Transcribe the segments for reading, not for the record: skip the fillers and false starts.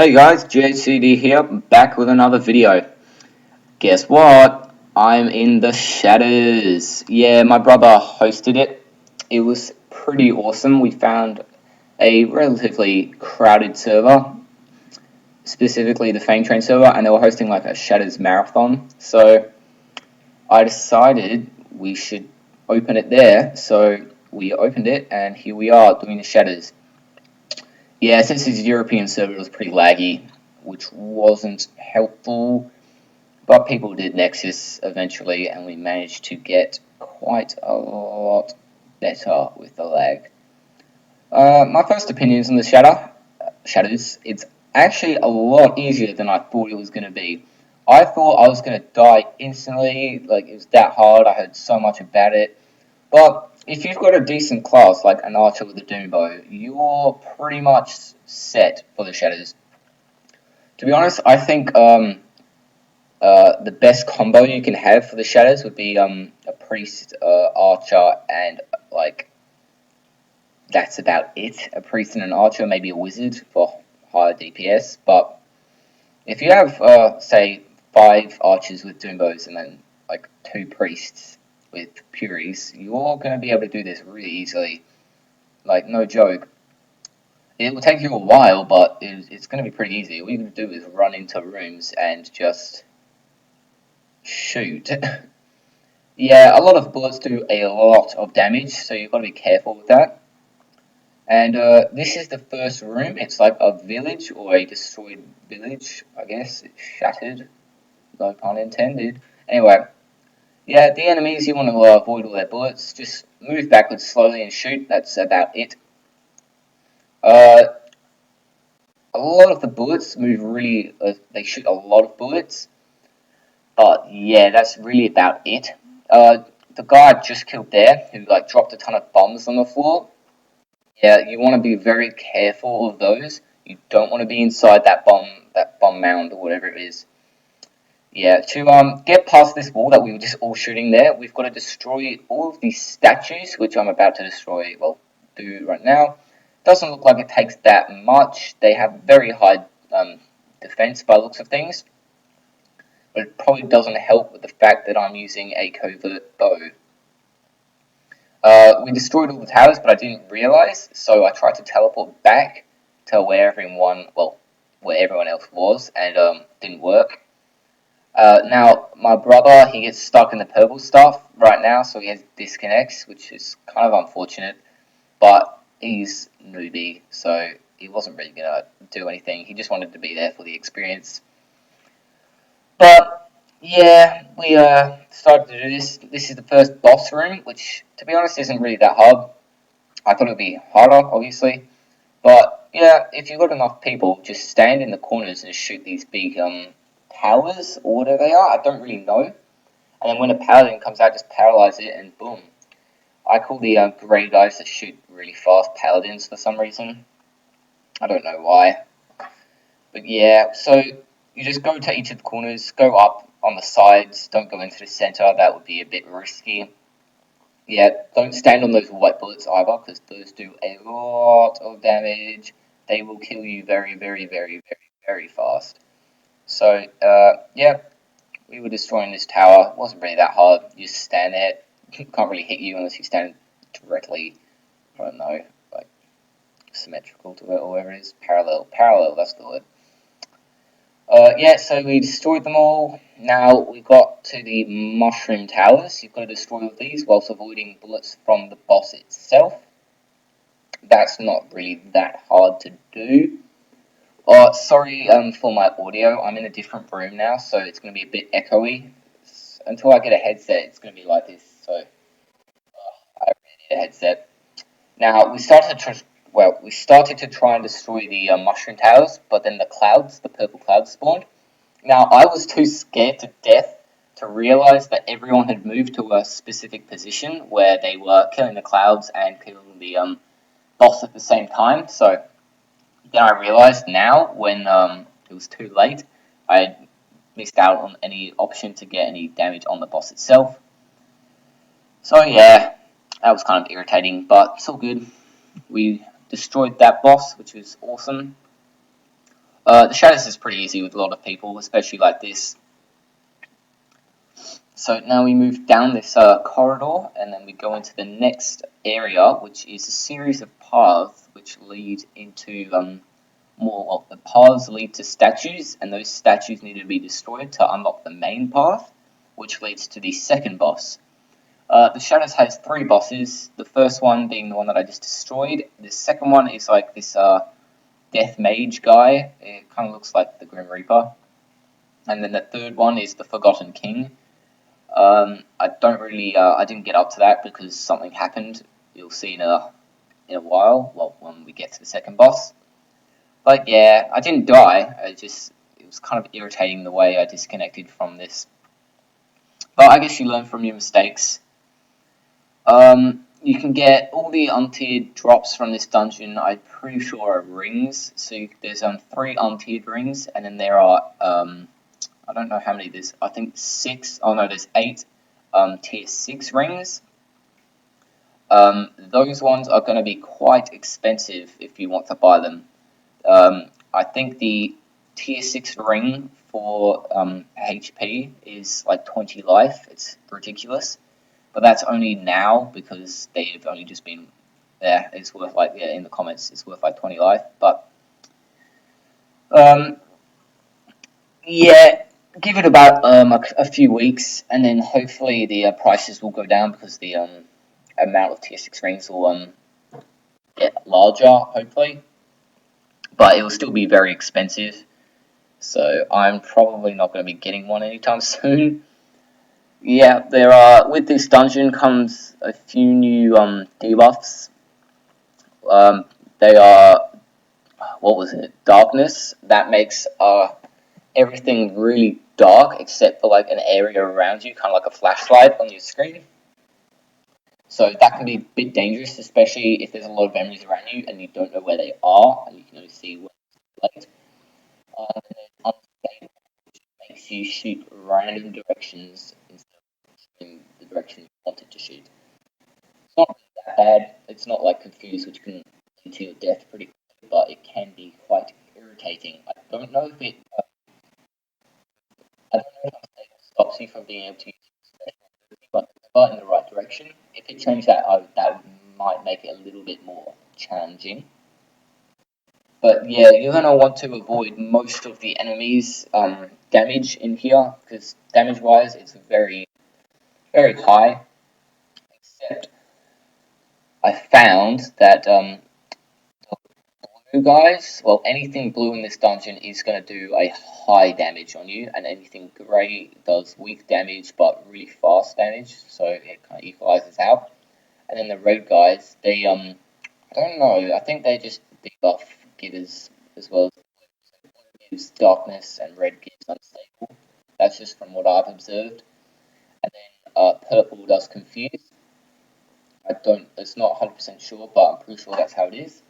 Hey guys, GHZD here, back with another video. Guess what? I'm in the Shatters. Yeah, my brother hosted it. It was pretty awesome. We found a relatively crowded server, specifically the Fame Train server, and they were hosting like a Shatters marathon. So I decided we should open it there. So we opened it, and here we are doing the Shatters. Yeah, since it's a European server, it was pretty laggy, which wasn't helpful. But people did Nexus eventually, and we managed to get quite a lot better with the lag. My first opinions on the Shatters, it's actually a lot easier than I thought it was going to be. I thought I was going to die instantly, like it was that hard, I heard so much about it. But if you've got a decent class, like an archer with a doom bow, you're pretty much set for the Shatters. To be honest, I think the best combo you can have for the Shatters would be a priest, archer, and like that's about it. A priest and an archer, maybe a wizard for higher DPS. But if you have, say, 5 archers with doombows and then like 2 priests with Furies, you're going to be able to do this really easily. Like, no joke. It will take you a while, but it's going to be pretty easy. All you can do is run into rooms and just shoot. Yeah, a lot of bullets do a lot of damage, so you've got to be careful with that. And this is the first room. It's like a village or a destroyed village, I guess. It's shattered, no pun intended. Anyway, yeah, the enemies, you want to avoid all their bullets. Just move backwards slowly and shoot. That's about it. A lot of the bullets move really, they shoot a lot of bullets. But yeah, that's really about it. The guy I just killed there, who like dropped a ton of bombs on the floor. Yeah, you want to be very careful of those. You don't want to be inside that bomb mound or whatever it is. Yeah, to get past this wall that we were just all shooting there, we've got to destroy all of these statues, which I'm about to destroy. Well, do right now. Doesn't look like it takes that much. They have very high defense by the looks of things, but it probably doesn't help with the fact that I'm using a covert bow. We destroyed all the towers, but I didn't realize, so I tried to teleport back to where everyone else was, and didn't work. Now, my brother, he gets stuck in the purple stuff right now, so he has disconnects, which is kind of unfortunate, but he's newbie, so he wasn't really going to do anything. He just wanted to be there for the experience. But yeah, we started to do this. This is the first boss room, which, to be honest, isn't really that hard. I thought it would be harder, obviously. But yeah, if you've got enough people, just stand in the corners and shoot these big towers or whatever they are. I don't really know. And then when a paladin comes out, just paralyze it and boom. I call the grey guys that shoot really fast paladins for some reason. I don't know why. But yeah, so you just go to each of the corners, go up on the sides, don't go into the center, that would be a bit risky. Yeah, don't stand on those white bullets either, because those do a lot of damage. They will kill you very, very, very, very, very fast. So, yeah, we were destroying this tower. It wasn't really that hard. You just stand there. It can't really hit you unless you stand directly, I don't know, like, symmetrical to it, or whatever it is. Parallel, that's the word. Yeah, so we destroyed them all. Now we got to the mushroom towers. You've got to destroy all these whilst avoiding bullets from the boss itself. That's not really that hard to do. Sorry for my audio. I'm in a different room now, so it's going to be a bit echoey. Until I get a headset, it's going to be like this. So I really need a headset. Now we started to try and destroy the mushroom towers, but then the purple clouds spawned. Now, I was too scared to death to realize that everyone had moved to a specific position where they were killing the clouds and killing the boss at the same time. So then I realized now, when it was too late, I had missed out on any option to get any damage on the boss itself. So yeah, that was kind of irritating, but it's all good. We destroyed that boss, which was awesome. The Shatters is pretty easy with a lot of people, especially like this. So now we move down this corridor, and then we go into the next area, which is a series of paths which lead into the paths lead to statues, and those statues need to be destroyed to unlock the main path, which leads to the second boss. The Shatters has 3 bosses, the first one being the one that I just destroyed. The second one is like this death mage guy, it kind of looks like the Grim Reaper. And then the third one is the Forgotten King. I didn't get up to that because something happened. You'll see in a while, well, when we get to the second boss. But yeah, I didn't die. It was kind of irritating the way I disconnected from this. But I guess you learn from your mistakes. You can get all the untiered drops from this dungeon. I'm pretty sure are rings. So there's 3 untiered rings, and then there are I don't know how many there's. I think 6. Oh no, there's 8 tier 6 rings. Those ones are going to be quite expensive if you want to buy them. I think the tier 6 ring for HP is like 20 life. It's ridiculous. But that's only now because they've only just been there. It's worth like, yeah, in the comments, it's worth like 20 life. But yeah, give it about a few weeks, and then hopefully the prices will go down because the amount of tier 6 rings will get larger, hopefully. But it will still be very expensive. So I'm probably not going to be getting one anytime soon. Yeah, there are, with this dungeon comes a few new debuffs. They are, what was it, darkness. That makes everything really dark except for like an area around you, kind of like a flashlight on your screen. So that can be a bit dangerous, especially if there's a lot of enemies around you and you don't know where they are, and you can only see where it's and then unstable, which makes you shoot random directions instead of shooting the direction you wanted to shoot. It's not really that bad. It's not like confused, which can lead to your death pretty quickly, but it can be quite irritating. I don't know if unstable stops you from being able to use your special ability, but it's in the right direction. If it changed that, that might make it a little bit more challenging. But yeah, you're gonna want to avoid most of the enemies' damage in here because damage-wise, it's very, very high. Except I found that blue guys, well, anything blue in this dungeon is going to do a high damage on you, and anything grey does weak damage but really fast damage, so it kind of equalizes out. And then the red guys, they I don't know, I think they just debuff givers as well as blue gives darkness and red gives unstable. That's just from what I've observed. And then purple does confuse. It's not 100% sure, but I'm pretty sure that's how it is.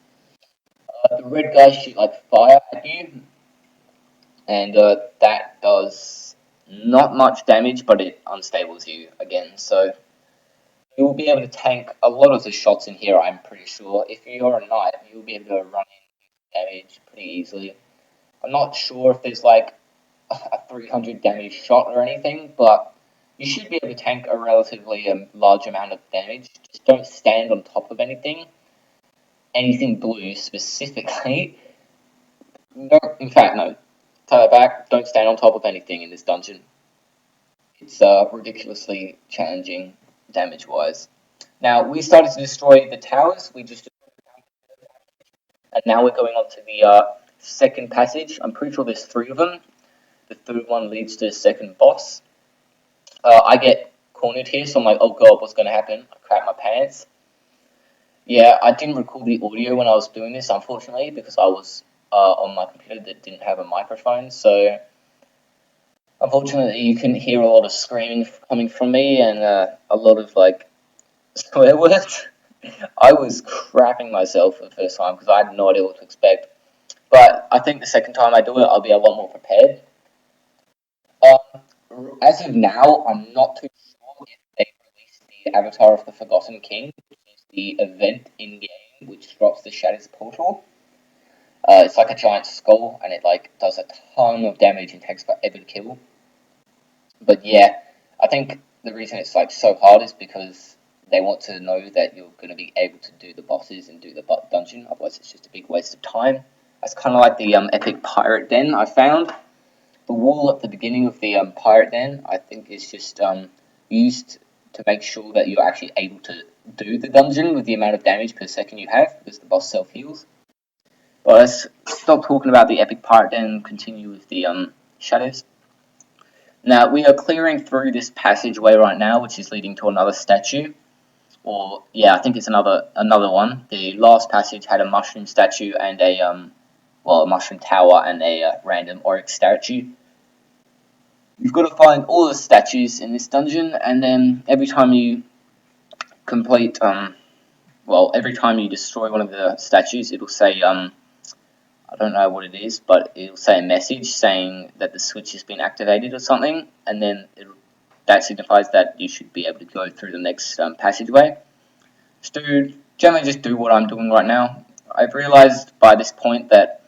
The red guys shoot like fire at you, and that does not much damage, but it unstables you again. So you will be able to tank a lot of the shots in here, I'm pretty sure. If you're a knight, you'll be able to run in damage pretty easily. I'm not sure if there's like a 300 damage shot or anything, but you should be able to tank a relatively large amount of damage. Just don't stand on top of anything blue specifically. No, in fact, no. Tie it back. Don't stand on top of anything in this dungeon. It's ridiculously challenging damage-wise. Now, we started to destroy the towers. We just and now we're going on to the second passage. I'm pretty sure there's 3 of them. The third one leads to the second boss. I get cornered here, so I'm like, oh god, what's going to happen? I crap my pants. Yeah, I didn't record the audio when I was doing this, unfortunately, because I was on my computer that didn't have a microphone, so unfortunately you couldn't hear a lot of screaming coming from me and a lot of like swear words. I was crapping myself for the first time because I had no idea what to expect, but I think the second time I do it I'll be a lot more prepared. As of now, I'm not too sure if they released the Avatar of the Forgotten King, which is the event in game which drops the Shatters portal. It's like a giant skull, and it like does a ton of damage and takes forever to kill. But yeah, I think the reason it's like so hard is because they want to know that you're going to be able to do the bosses and do the dungeon. Otherwise, it's just a big waste of time. That's kind of like the epic pirate den I found. The wall at the beginning of the pirate den, I think, is just used to make sure that you're actually able to do the dungeon with the amount of damage per second you have, because the boss self heals. But let's stop talking about the epic pirate den and continue with the shadows. Now we are clearing through this passageway right now, which is leading to another statue. Or yeah, I think it's another one. The last passage had a mushroom statue and a mushroom tower and a random oryx statue. You've got to find all the statues in this dungeon, and then every time you complete every time you destroy one of the statues, it'll say I don't know what it is, but it'll say a message saying that the switch has been activated or something, and then that signifies that you should be able to go through the next passageway. Generally just do what I'm doing right now. I've realized by this point that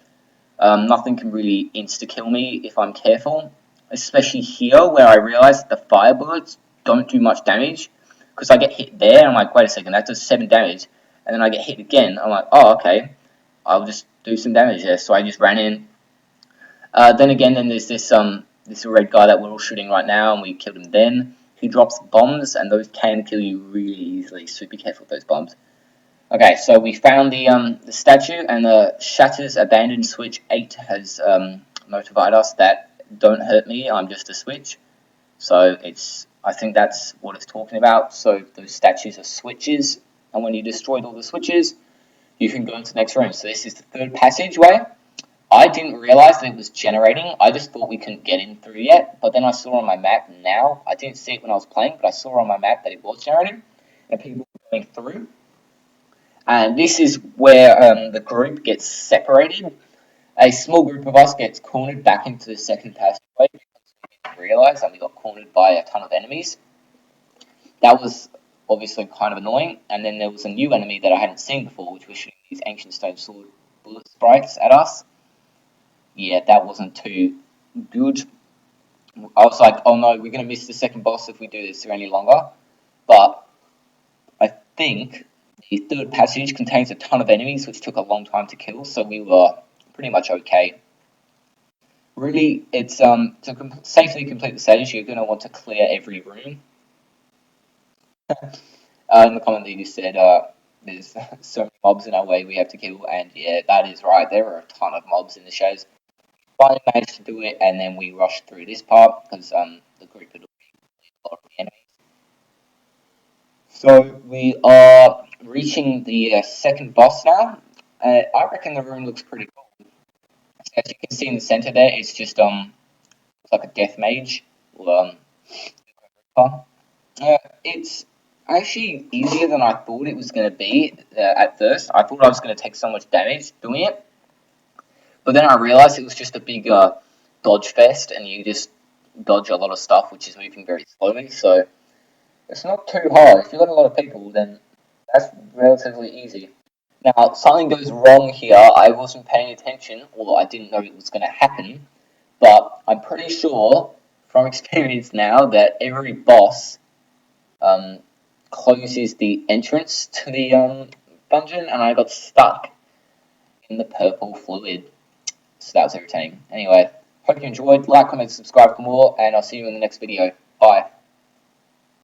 nothing can really insta-kill me if I'm careful, especially here where I realize the fire bullets don't do much damage, because I get hit there and I'm like, wait a second, that does 7 damage, and then I get hit again, I'm like, oh okay, I'll just do some damage there, so I just ran in. Then there's this red guy that we're all shooting right now, and we killed him then. He drops bombs, and those can kill you really easily, so be careful with those bombs. Okay, so we found the statue, and the Shatters abandoned switch 8 has notified us that don't hurt me, I'm just a switch. So I think that's what it's talking about. So those statues are switches, and when you destroyed all the switches, you can go into the next room. So this is the third passageway. I didn't realize that it was generating. I just thought we couldn't get in through yet, but then I saw on my map now. I didn't see it when I was playing, but I saw on my map that it was generating, and people were going through. And this is where the group gets separated. A small group of us gets cornered back into the second passageway because we didn't realize that we got cornered by a ton of enemies. That was obviously kind of annoying. And then there was a new enemy that I hadn't seen before, which was shooting these ancient stone sword bullet sprites at us. Yeah, that wasn't too good. I was like, oh no, we're going to miss the second boss if we do this for any longer. But I think the third passage contains a ton of enemies, which took a long time to kill, so we were pretty much okay. Really, it's to safely complete the stage, you're going to want to clear every room. In the comment that you said, there's so many mobs in our way we have to kill, and yeah, that is right. There are a ton of mobs in the shows. Finally managed to do it, and then we rushed through this part because the group had already completed a lot of the enemies. So we are reaching the second boss now. I reckon the room looks pretty cool. As you can see in the center there, it's just it's like a death mage. It's actually easier than I thought it was going to be at first. I thought I was going to take so much damage doing it, but then I realized it was just a big dodge fest, and you just dodge a lot of stuff, which is moving very slowly. So it's not too hard. If you've got a lot of people, then that's relatively easy. Now, something goes wrong here. I wasn't paying attention, or I didn't know it was going to happen, but I'm pretty sure from experience now that every boss closes the entrance to the dungeon, and I got stuck in the purple fluid. So that was irritating. Anyway, hope you enjoyed. Like, comment, subscribe for more, and I'll see you in the next video. Bye.